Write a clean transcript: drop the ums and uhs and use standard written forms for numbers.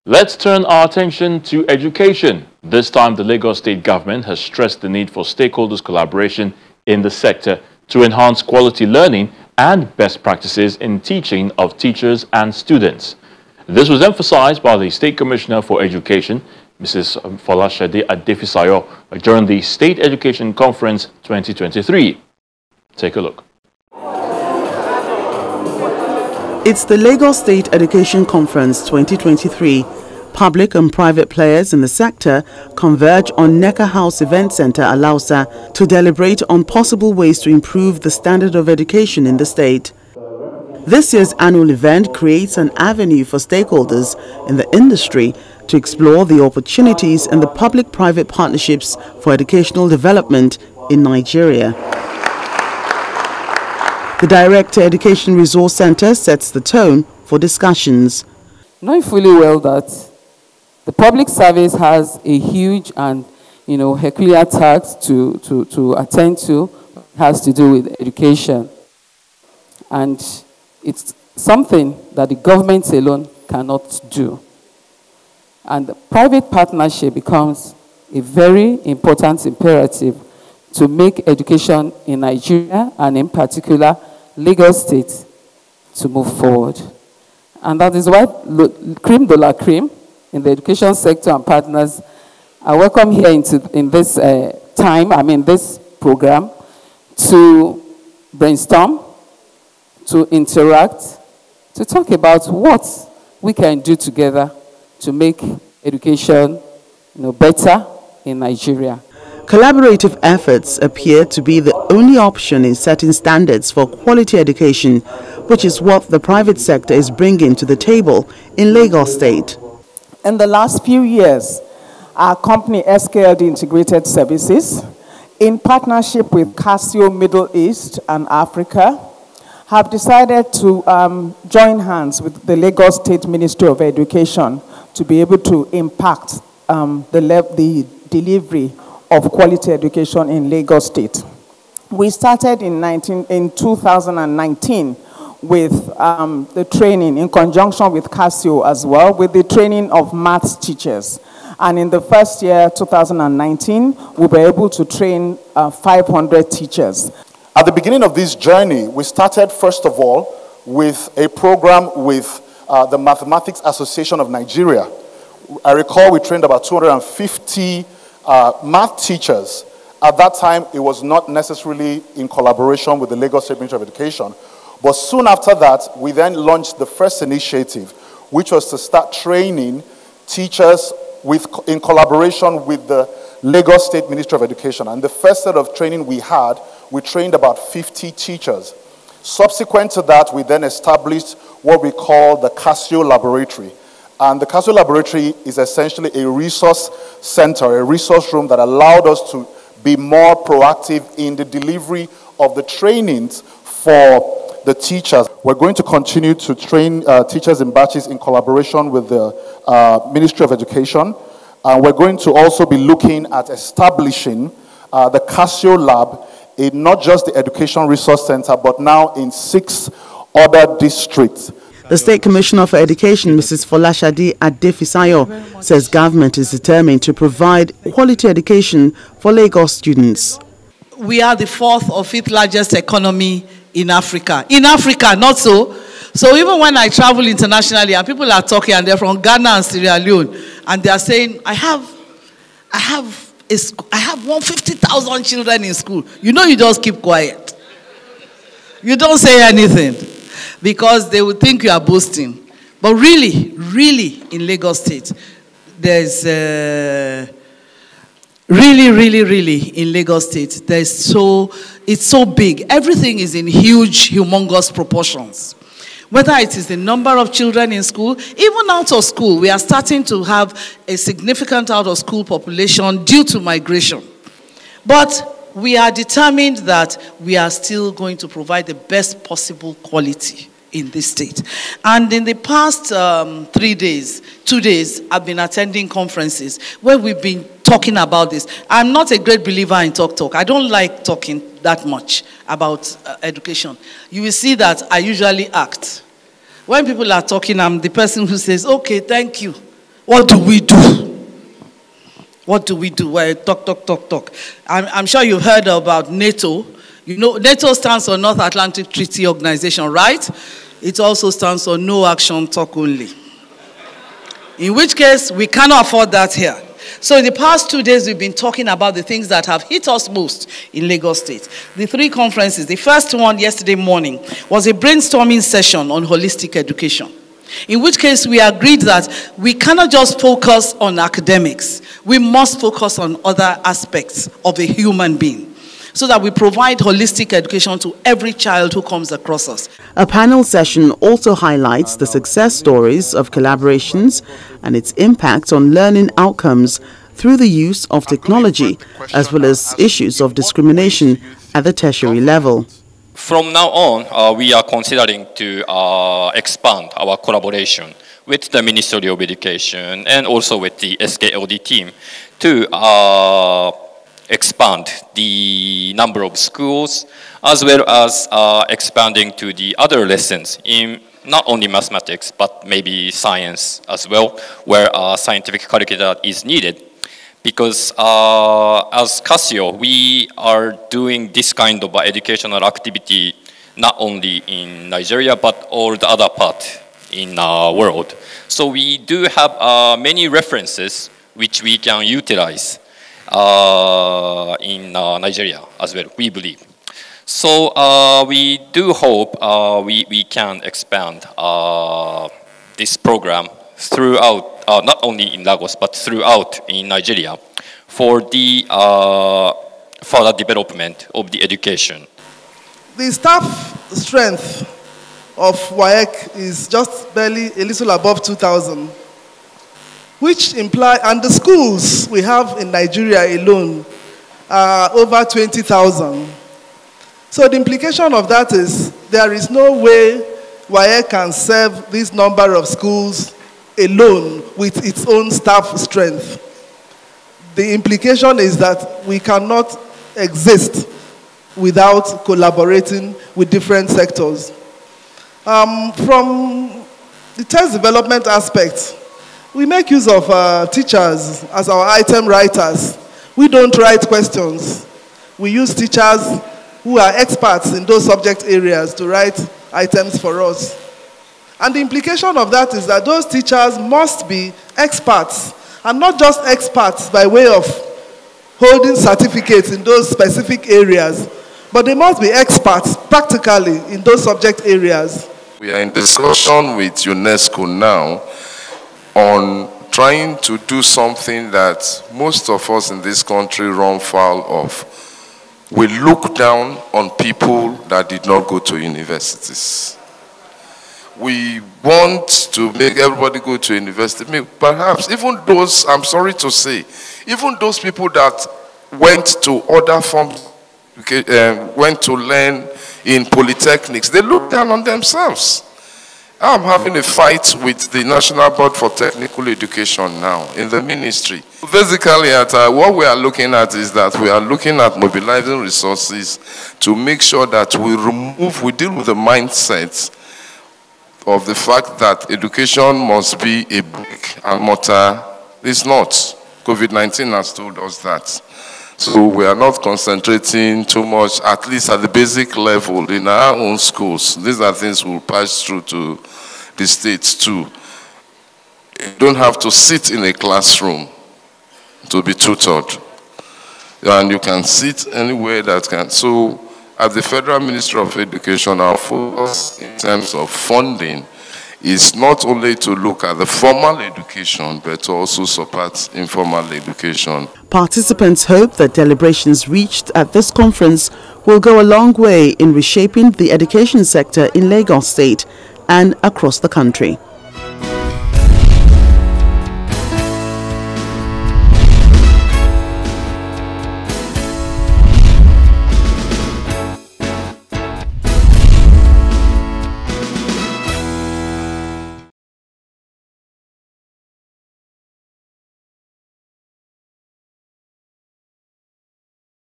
Let's turn our attention to education. This time, the Lagos State government has stressed the need for stakeholders' collaboration in the sector to enhance quality learning and best practices in teaching of teachers and students. This was emphasized by the State Commissioner for Education, Mrs. Folashade Adefisayo, during the State Education Conference 2023. Take a look. It's the Lagos State Education Conference 2023. Public and private players in the sector converge on Necker House Event Center, Alausa, to deliberate on possible ways to improve the standard of education in the state. This year's annual event creates an avenue for stakeholders in the industry to explore the opportunities and the public-private partnerships for educational development in Nigeria. The Director Education Resource Center sets the tone for discussions. Knowing fully well that the public service has a huge and Herculean task to attend to, has to do with education. And it's something that the government alone cannot do. And the private partnership becomes a very important imperative to make education in Nigeria, and in particular Lagos State, to move forward. And that is why Cream de la Cream in the education sector and partners are welcome here in this this program, to brainstorm, to interact, to talk about what we can do together to make education better in Nigeria. Collaborative efforts appear to be the only option in setting standards for quality education, which is what the private sector is bringing to the table in Lagos State. In the last few years, our company SKLD Integrated Services, in partnership with Casio Middle East and Africa, have decided to join hands with the Lagos State Ministry of Education to be able to impact the delivery of quality education in Lagos State. We started in 2019 with the training in conjunction with Casio as well, with the training of maths teachers. And in the first year, 2019, we were able to train 500 teachers. At the beginning of this journey, we started first of all with a program with the Mathematics Association of Nigeria. I recall we trained about 250 math teachers. At that time, it was not necessarily in collaboration with the Lagos State Ministry of Education. But soon after that, we then launched the first initiative, which was to start training teachers in collaboration with the Lagos State Ministry of Education. And the first set of training we trained about 50 teachers. Subsequent to that, we then established what we call the Casio Laboratory. And the Casio Laboratory is essentially a resource center, a resource room that allowed us to be more proactive in the delivery of the trainings for the teachers. We're going to continue to train teachers in batches in collaboration with the Ministry of Education. We're going to also be looking at establishing the Casio Lab in not just the Education Resource Center, but now in 6 other districts. The State Commissioner for Education, Mrs. Folashade Adefisayo, says government is determined to provide quality education for Lagos students. We are the 4th or 5th largest economy in Africa. In Africa, not so. So even when I travel internationally and people are talking and they're from Ghana and Sierra Leone and they are saying, I have 150,000 children in school. You just keep quiet. You don't say anything because they will think you are boasting. But really in Lagos State, there's really in Lagos State, it's so big. Everything is in huge, humongous proportions. Whether it is the number of children in school, even out of school, we are starting to have a significant out-of-school population due to migration. But we are determined that we are still going to provide the best possible quality in this state. And in the past 2 days, I've been attending conferences where we've been talking about this. I'm not a great believer in talk. I don't like talking that much about education. You will see that I usually act. When people are talking, I'm the person who says, okay, thank you. What do we do? What do we do? Well, talk. I'm sure you've heard about NATO. You know, NATO stands for North Atlantic Treaty Organization, right? It also stands for no action, talk only. In which case, we cannot afford that here. So in the past 2 days, we've been talking about the things that have hit us most in Lagos State. The 3 conferences. The first one yesterday morning was a brainstorming session on holistic education, in which case we agreed that we cannot just focus on academics. We must focus on other aspects of a human being, so that we provide holistic education to every child who comes across us. A panel session also highlights the success stories of collaborations and its impact on learning outcomes through the use of technology, as well as issues of discrimination at the tertiary level. From now on, we are considering to expand our collaboration with the Ministry of Education and also with the SKLD team to expand the number of schools, as well as expanding to the other lessons in not only mathematics, but maybe science as well, where scientific curriculum is needed. Because as Casio, we are doing this kind of educational activity not only in Nigeria, but all the other part in the world. So we do have many references which we can utilize in Nigeria as well, we believe. So we do hope we can expand this program throughout, not only in Lagos, but throughout in Nigeria for the further development of the education. The staff strength of WAEC is just barely a little above 2,000. Which imply, and the schools we have in Nigeria alone are over 20,000. So the implication of that is there is no way WAEC can serve this number of schools alone with its own staff strength. The implication is that we cannot exist without collaborating with different sectors. From the test development aspect, we make use of teachers as our item writers. We don't write questions. We use teachers who are experts in those subject areas to write items for us. And the implication of that is that those teachers must be experts, and not just experts by way of holding certificates in those specific areas, but they must be experts practically in those subject areas. We are in discussion with UNESCO now on trying to do something that most of us in this country run foul of. We look down on people that did not go to universities. We want to make everybody go to university. Perhaps even those, I'm sorry to say, even those people that went to other forms, went to learn in polytechnics, they look down on themselves. I'm having a fight with the National Board for Technical Education now in the ministry. Basically, what we are looking at is that we are looking at mobilizing resources to make sure that we deal with the mindset of the fact that education must be a brick and mortar. It's not. COVID-19 has told us that. So we are not concentrating too much, at least at the basic level, in our own schools. These are things we'll pass through to the states too. You don't have to sit in a classroom to be tutored. And you can sit anywhere that can. So at the Federal Ministry of Education, our focus in terms of funding is not only to look at the formal education, but to also support informal education. Participants hope that deliberations reached at this conference will go a long way in reshaping the education sector in Lagos State and across the country.